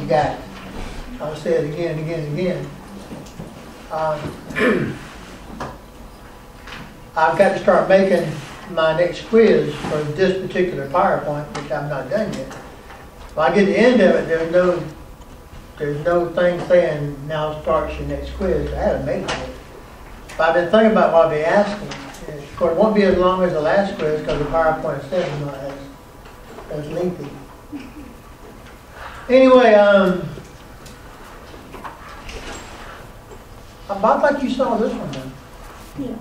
you got it. I'll say it again, again, again. I've got to start making my next quiz for this particular PowerPoint, which I've not done yet. If I get to the end of it, there's no thing saying now starts your next quiz. I haven't made it yet. But I've been thinking about what I'll be asking. Of course, it won't be as long as the last quiz because the PowerPoint itself is not as lengthy. Anyway, I thought you saw this one then. Yeah.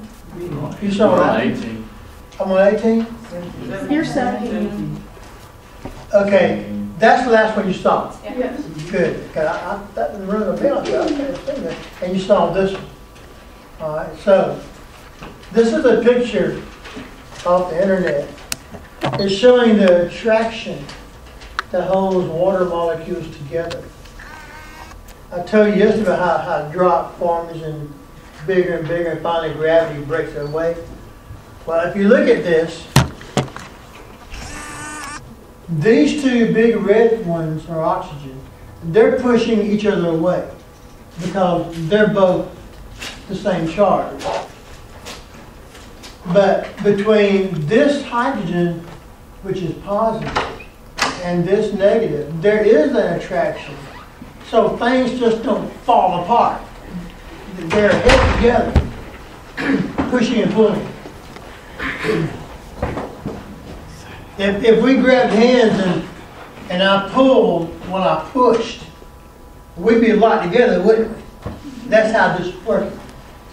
You saw that? 18. I'm on 18? You're 17. Okay, that's the last one you saw. Yes. Good, because that didn't ring a bell. So I can't see that. And you saw this one. All right, so this is a picture off the internet. It's showing the attraction that holds water molecules together. I told you yesterday about how drop forms and bigger, and finally gravity breaks it away. Well, if you look at this, these two big red ones are oxygen. They're pushing each other away because they're both the same charge. But between this hydrogen, which is positive, and this negative, there is an attraction. So things just don't fall apart. They're held together, pushing and pulling. If we grabbed hands and I pulled when I pushed, we'd be locked together, wouldn't we? That's how this works.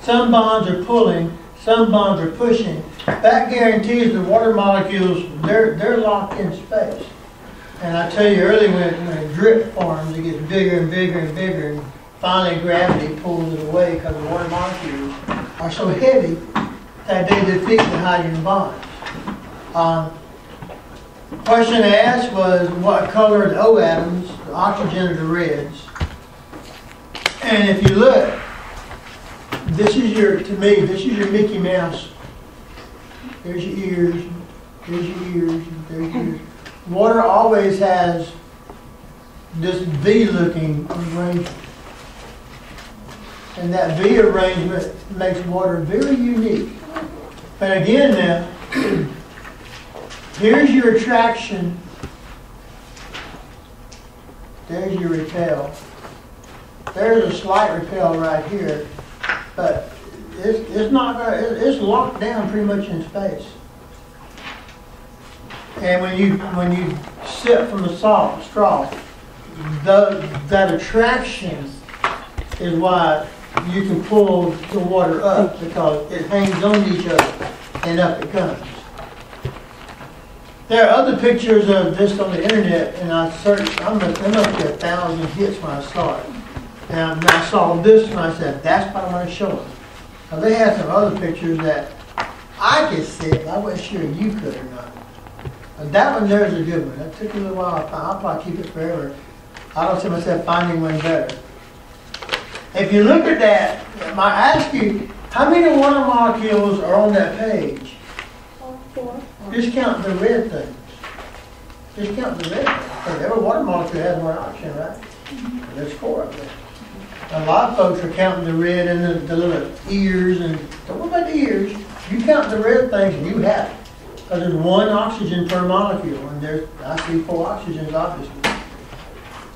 Some bonds are pulling, some bonds are pushing. That guarantees the water molecules, they're locked in space. And I tell you earlier, when a drip forms, it gets bigger and bigger and bigger, and finally gravity pulls it away because the water molecules are so heavy that they defeat the hydrogen bonds. Question I asked was, what color are the O atoms? The oxygen or the reds? And if you look, this is your Mickey Mouse. There's your ears, there's your ears, there's your ears. Water always has this V-looking arrangement. And that V arrangement makes water very unique. But again now, here's your attraction. There's your repel. There's a slight repel right here, but it's not gonna, it's locked down pretty much in space. And when you sip from the straw, that attraction is why you can pull the water up, because it hangs on each other and up it comes. There are other pictures of this on the internet, and I searched. There must be 1,000 hits when I saw it. And I saw this and I said, that's what I want to show them. Now they had some other pictures that I could see, but I wasn't sure you could or not. But that one there is a good one. That took a little while to find. I'll probably keep it forever. I don't see myself finding one better. If you look at that, I ask you, how many water molecules are on that page? 4. Just count the red things. Just count the red things. Because every water molecule has one oxygen, right? Mm-hmm. There's 4 of them. A lot of folks are counting the red and the little ears, and don't worry about the ears. You count the red things and you have it. Because there's 1 oxygen per molecule, and I see 4 oxygens, obviously.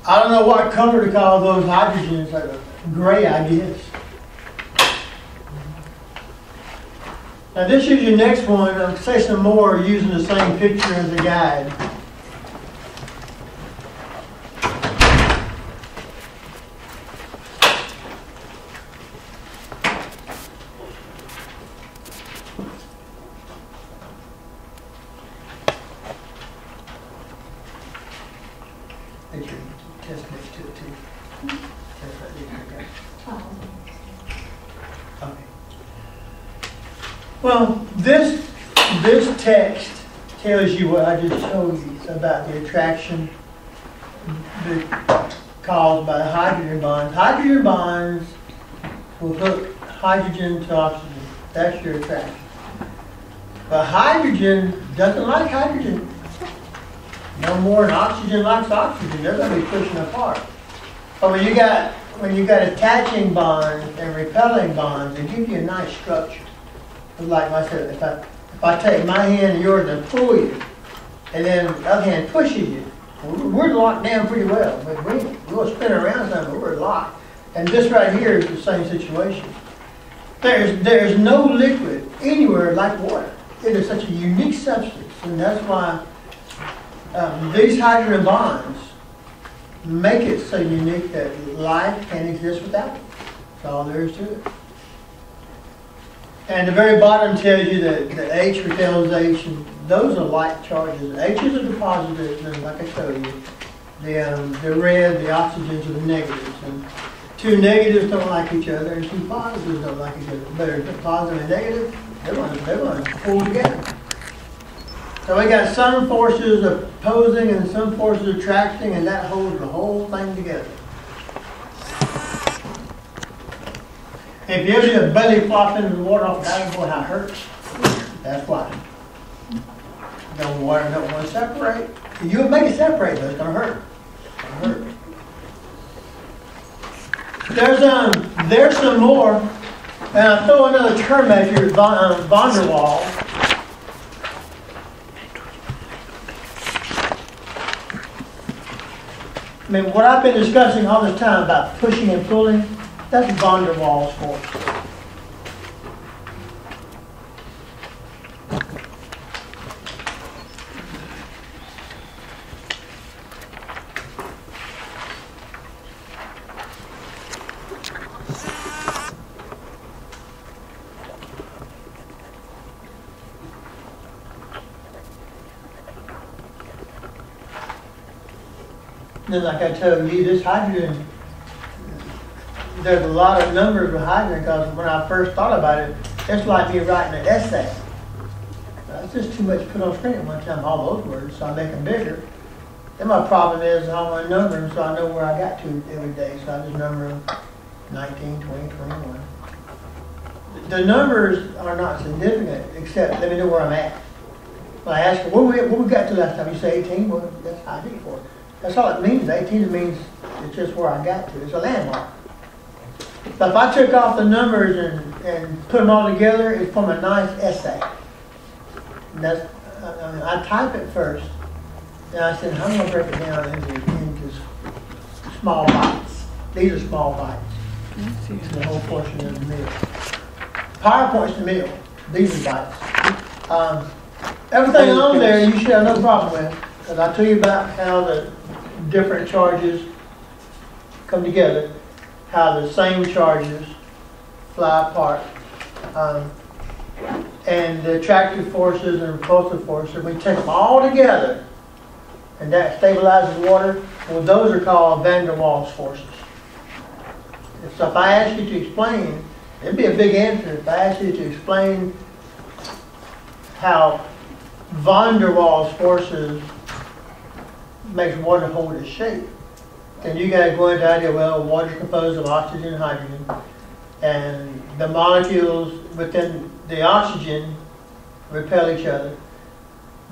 I don't know what color to call those hydrogens. Gray, I guess. Now this is your next one. I'll say some more using the same picture as a guide. Test next to it too. Test right there. Okay. Well, this text tells you what I just showed you about the attraction caused by the hydrogen bonds. Hydrogen bonds will hook hydrogen to oxygen. That's your attraction. But hydrogen doesn't like hydrogen. No more than oxygen likes oxygen. They're going to be pushing apart. But when you got attaching bonds and repelling bonds, it gives you a nice structure. Like I said, if I take my hand and yours and pull you, and then the other hand pushes you, we're locked down pretty well. We'll spin around something, but we're locked. And this right here is the same situation. There's no liquid anywhere like water. It is such a unique substance, and that's why these hydrogen bonds make it so unique that life can't exist without it. That's all there is to it. And the very bottom tells you that the H repels H, and those are like charges. H's are the positives, and like I showed you, the red, the oxygens are the negatives. And two negatives don't like each other, and two positives don't like each other. But if they're positive and negative, they're going to pull together. So we got some forces opposing and some forces attracting, and that holds the whole thing together. If you ever do a belly flop into the water off the diving board, how it hurts, that's why. The water don't want to separate. You would make it separate, but it's going to hurt. It's going to hurt. There's some more, and I'll throw another term at you, van der Waals. I mean, what I've been discussing all this time about pushing and pulling, that's van der Waals force. Then, like I told you, this hydrogen, there's a lot of numbers with hydrogen because when I first thought about it, it's like me writing an essay. That's just too much to put on screen at one time, all those words, so I make them bigger. Then my problem is I want to number them so I know where I got to every day, so I just number them 19, 20, 21. The numbers are not significant, except let me know where I'm at. When I ask you, what we got to last time? You say 18? Well, that's how I did it for. That's all it means. 18 means it's just where I got to. It's a landmark. But if I took off the numbers and put them all together, it'd form a nice essay. And that's, I type it first. And I said, I'm going to break it down into small bites. These are small bites. The whole portion of the meal. PowerPoint's the meal. These are bites. Everything on there you should have no problem with. Because I tell you about how the different charges come together, how the same charges fly apart, and the attractive forces and repulsive forces, we take them all together, and that stabilizes water. Well, those are called van der Waals forces. So if I ask you to explain, it'd be a big answer if I asked you to explain how van der Waals forces makes water hold its shape. And you guys go into the idea, well, water is composed of oxygen and hydrogen, and the molecules within the oxygen repel each other.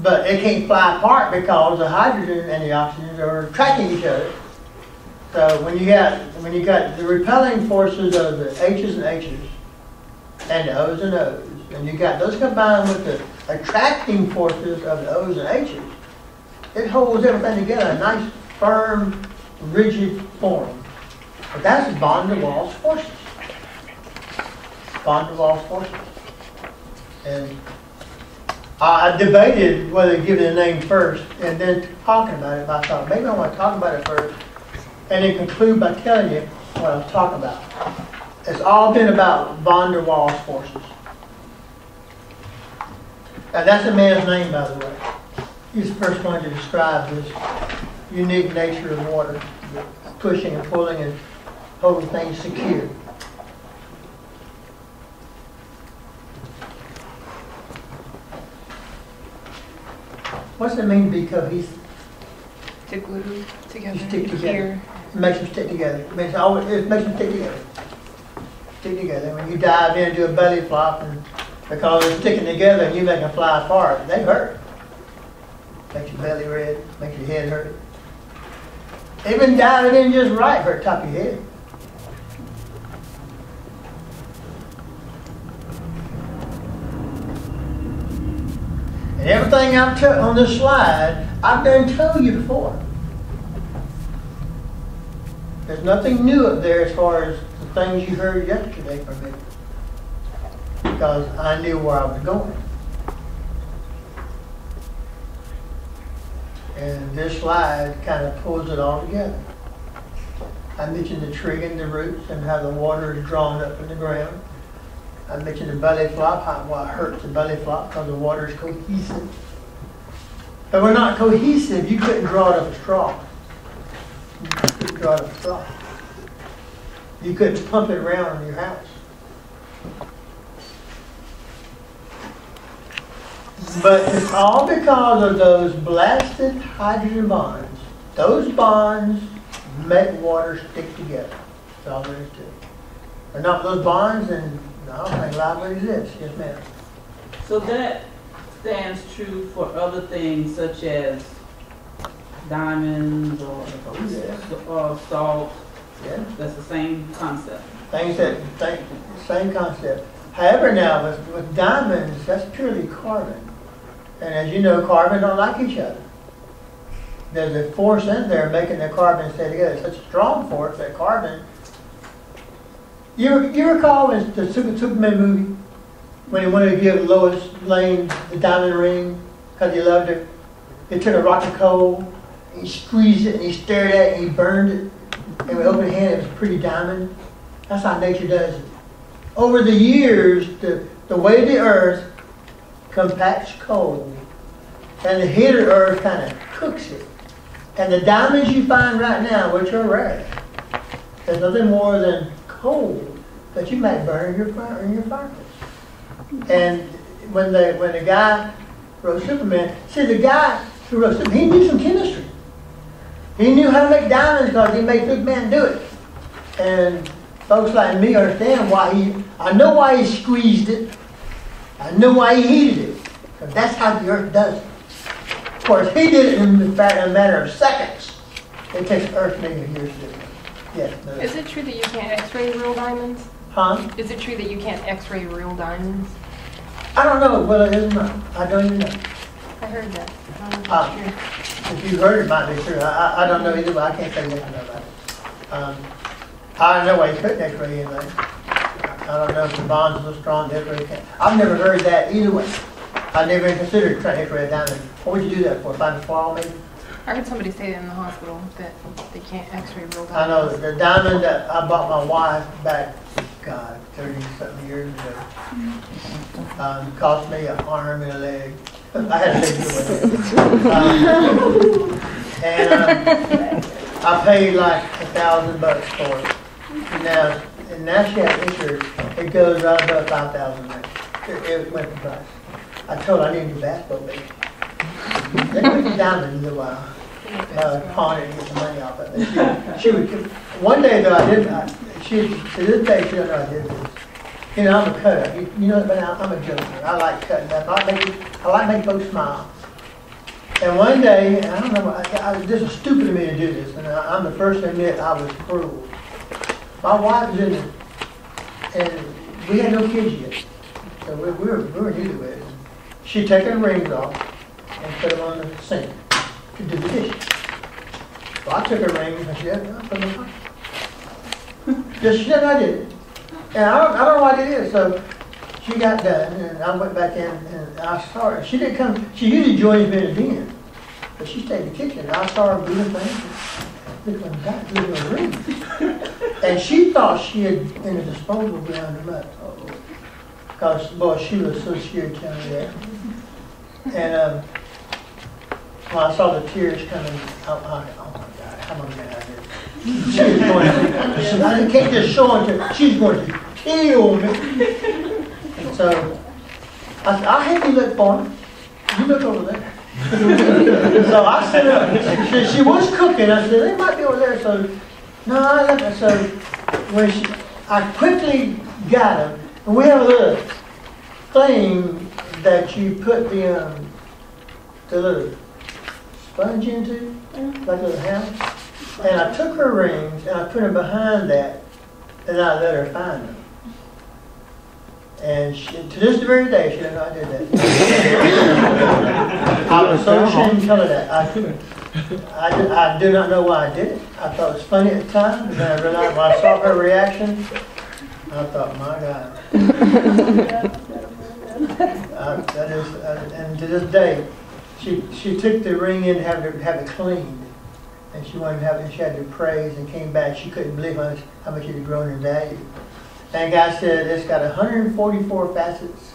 But it can't fly apart because the hydrogen and the oxygen are attracting each other. So when you got the repelling forces of the H's and H's and the O's and O's, and you got those combined with the attracting forces of the O's and H's, it holds everything together in a nice, firm, rigid form. But that's van der Waals forces. Van der Waals forces. And I debated whether to give it a name first and then talking about it. But I thought maybe I want to talk about it first and then conclude by telling you what I was talking about. It's all been about van der Waals forces. Now that's a man's name, by the way. He's the first one to describe this unique nature of water, pushing and pulling and holding things secure. What's it mean to be cohesive? To glue together. You stick together. Here. It makes them stick together. It makes them stick together. Stick together. When you dive in and do a belly flop, and because they're sticking together and you make them fly apart, they hurt. Makes your belly red, makes your head hurt. Even dialed it in just right for the top of your head. And everything I've took on this slide, I've done told you before. There's nothing new up there as far as the things you heard yesterday from me. Because I knew where I was going. And this slide kind of pulls it all together. I mentioned the tree and the roots and how the water is drawn up in the ground. I mentioned the belly flop, how it hurts the belly flop because the water is cohesive. If we're not cohesive, you couldn't draw it up a straw. You couldn't draw it up a straw. You couldn't pump it around in your house. But it's all because of those blasted hydrogen bonds. Those bonds make water stick together. That's all there is to it. If not those bonds, then I don't think life would exist. Yes, ma'am. So that stands true for other things such as diamonds or salt. Yeah. That's the same concept. Same concept. However, now with diamonds, that's purely carbon. And as you know, carbon don't like each other. There's a force in there making the carbon stay together. It's such a strong force that carbon. You recall in the Superman movie when he wanted to give Lois Lane the diamond ring because he loved her? He took a rock of coal, and he squeezed it, and he stared at it, and he burned it. And with open hand, it was a pretty diamond. That's how nature does it. Over the years, the way the earth compacts coal, and the heat of the earth kind of cooks it. And the diamonds you find right now, which are rare, there's nothing more than coal that you might burn in your fireplace. And when the guy wrote Superman, see, the guy who wrote Superman, he knew some chemistry. He knew how to make diamonds because he made Superman do it. And folks like me understand why I know why he squeezed it. I know why he heated it. Because that's how the earth does it. Of course, he did it in a matter of seconds. It takes the earth million years to do it. Yes. No. Is it true that you can't x-ray real diamonds? Huh? Is it true that you can't x-ray real diamonds? I don't know whether it is or not. I don't even know. I heard that. I don't know if it's true. If you heard it, might be true. I don't know either, but I can't say anything about it. I don't know why you couldn't x-ray anything. I don't know if the bonds are so strong that x-ray can't. I've never heard that either way. I never even considered trying to x-ray a diamond. What would you do that for? Find a flaw maybe? I heard somebody say that in the hospital that they can't x-ray real diamonds. I know the diamond that I bought my wife back, God, 30-something years ago, cost me an arm and a leg. I had to take it away. I paid like $1,000 for it. Now she has insurance. It goes right about 5,000 now. It went the price. I told her I need a new basketball baby. They put the diamond in a little while. Pawn it and get some money off of it. She would. One day though I did. To this day she doesn't know I did this. You know, I'm a cutter. You know, but I'm a joker. I like cutting up. I like making folks smile. And one day, and I don't know, this is stupid of me to do this, and I'm the first to admit I was cruel. My wife was in it, and we had no kids yet, so we were newlyweds. She'd take her rings off and put them on the sink to do the dishes. So I took her rings and she said, "No, put them in my pocket." Just she said I did it. And I don't know why I did it. So she got done, and I went back in, and I saw her. She didn't come. She usually joins me at the end, but she stayed in the kitchen. And I saw her doing things. Look at that, ring. And she thought she had in a disposal behind her butt. Because, boy, she was so scared telling me that. And when I saw the tears coming, oh my God, how am I mad at this? She was going to, I can't just show it to her. She's going to kill me. And so I said, I'll have you look for him. You look over there. So I said, she was cooking. I said, they might be over there. So, no, I left her. So when I quickly got him, and we have a little thing that you put the little sponge into, like a little house. And I took her rings and I put them behind that, and I let her find them. And she, to this very day, she didn't know I did that. I was so ashamed to tell her that. I do not know why I did it. I thought it was funny at the time, but then I realized when I saw her reaction, I thought, my God. That is, and to this day, she took the ring in to have it cleaned. And she wanted to have it, she had to praise and came back. She couldn't believe how much it had grown in value. And God said, it's got 144 facets.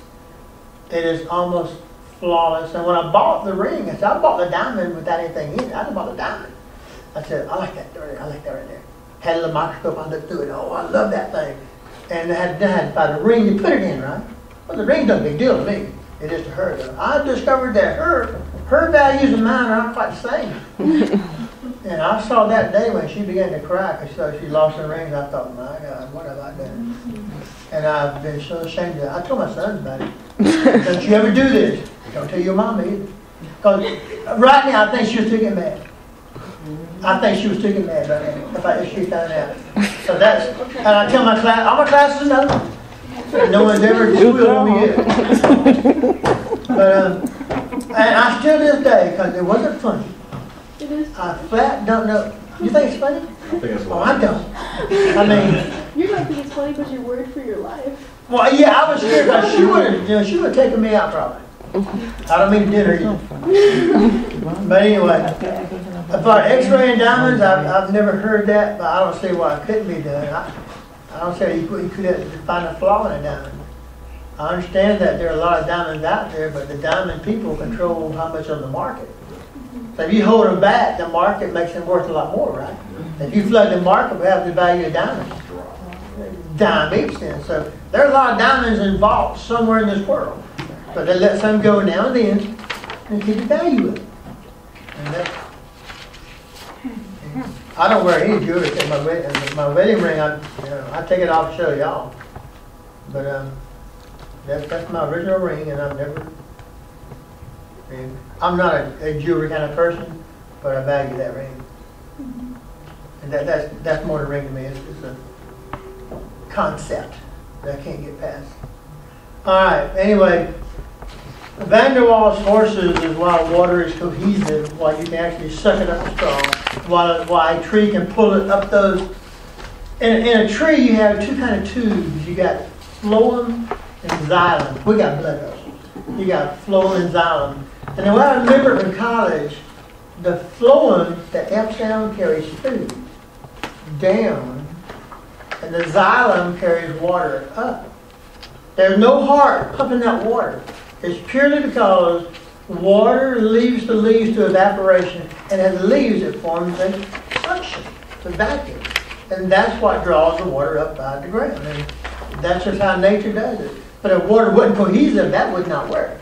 It is almost flawless. And when I bought the ring, I said, I bought the diamond without anything in it. I bought the diamond. I said, I like that right there. I like that right there. Had a little microscope, I looked through it. Oh, I love that thing. And I had to buy the ring to put it in, right? Well, the ring's no big deal to me. It is to her, though. I discovered that her values and mine are not quite the same. And I saw that day when she began to cry because she lost her rings. I thought, my God, what have I done? And I've been so ashamed of it. I told my sons about it. Don't you ever do this. Don't tell your mama either. Because right now, I think she was still getting mad. I think she was still getting mad right now if she found out. So that's, and I tell my class, all my classes know. No one's ever squealed on me yet. But, and I still to this day, because it wasn't funny. It is. I flat don't know. You think it's funny? I think it's Oh, I don't. I mean, You're going to think it's funny because you're worried for your life. well, yeah, I was scared because she would have taken me out probably. I don't mean dinner either. But anyway, as far as X-ray and diamonds, I've never heard that, but I don't see why it couldn't be done. I don't see you could find a flaw in a diamond. I understand that there are a lot of diamonds out there, but the diamond people control how much on the market. So if you hold them back, the market makes them worth a lot more, right? If you flood the market, we have the value of diamonds. Dime each then. So there are a lot of diamonds in vaults somewhere in this world. But they let some go now and then and keep the value of it. And that's, I don't wear any jewelry except my wedding ring. I take it off to show y'all. But that's my original ring, and I've never. And I'm not a jewelry kind of person, but I value that ring. And that's more than a ring to me. It's a concept that I can't get past. All right. Anyway, Van der Waals forces is while water is cohesive, while you can actually suck it up a straw, while a tree can pull it up those. In a tree, you have two kind of tubes. You got phloem and xylem. We got blood vessels. You got phloem and xylem. And then when I remember in college, the phloem, the F sound, carries food down, and the xylem carries water up. There's no heart pumping that water. It's purely because water leaves the leaves to evaporation, and as the leaves, it forms a suction, a vacuum. And that's what draws the water up out of the ground. And that's just how nature does it. But if water wasn't cohesive, that would not work.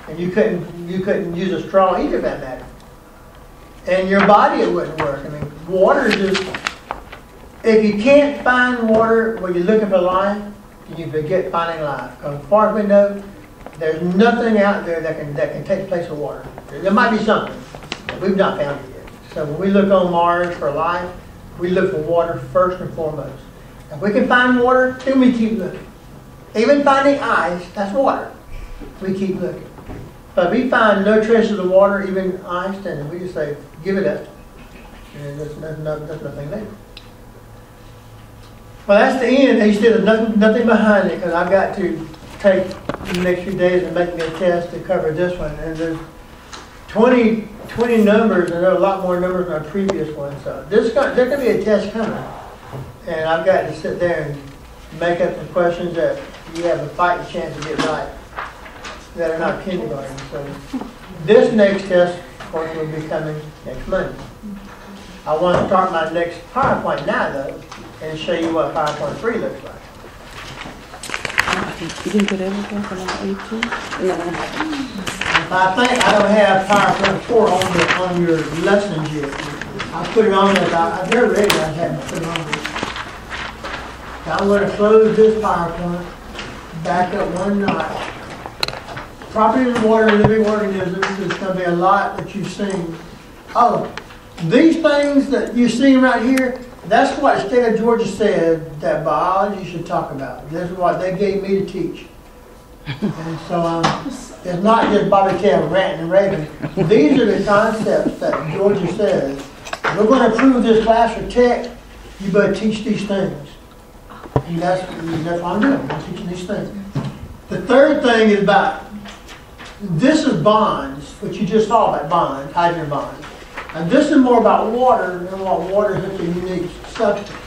And you couldn't use a straw either, for that matter. And your body, it wouldn't work. I mean, water is just, if you can't find water when you're looking for life, you forget finding life. Because as far as we know, there's nothing out there that can take the place of water. There might be something, but we've not found it yet. So when we look on Mars for life, we look for water first and foremost. If we can find water, then we keep looking. Even finding ice, that's water. We keep looking. But if we find no traces of water, even ice, then we just say, give it up. And there's nothing there. Well, that's the end. He said there's nothing behind it, because I've got to take the next few days and make me a test to cover this one. And there's 20 numbers, and there are a lot more numbers than our previous one. So there's going to be a test coming. And I've got to sit there and make up some questions that you have a fighting chance to get right, that are not kindergarten. So this next test, of course, will be coming next Monday. I want to start my next PowerPoint now, though, and show you what PowerPoint 3 looks like. You didn't put everything for number 18? No. I think I don't have PowerPoint 4 on your lessons yet. I put it on as I've never read it. I haven't put it on there. Now I'm going to close this PowerPoint, back up one notch. Properties of water and living organisms is going to be a lot that you've seen. Oh, These things that you're seeing right here, that's what the state of Georgia said that biology should talk about. This is what they gave me to teach. And so it's not just Bobby Tail ranting and raving. These are the concepts that Georgia says. We're going to approve this class for tech, you better teach these things. And that's what I'm doing, I'm teaching these things. The third thing is about, this is bonds, what you just saw about bonds, hydrogen bonds. And this is more about water, and what water is a unique substance.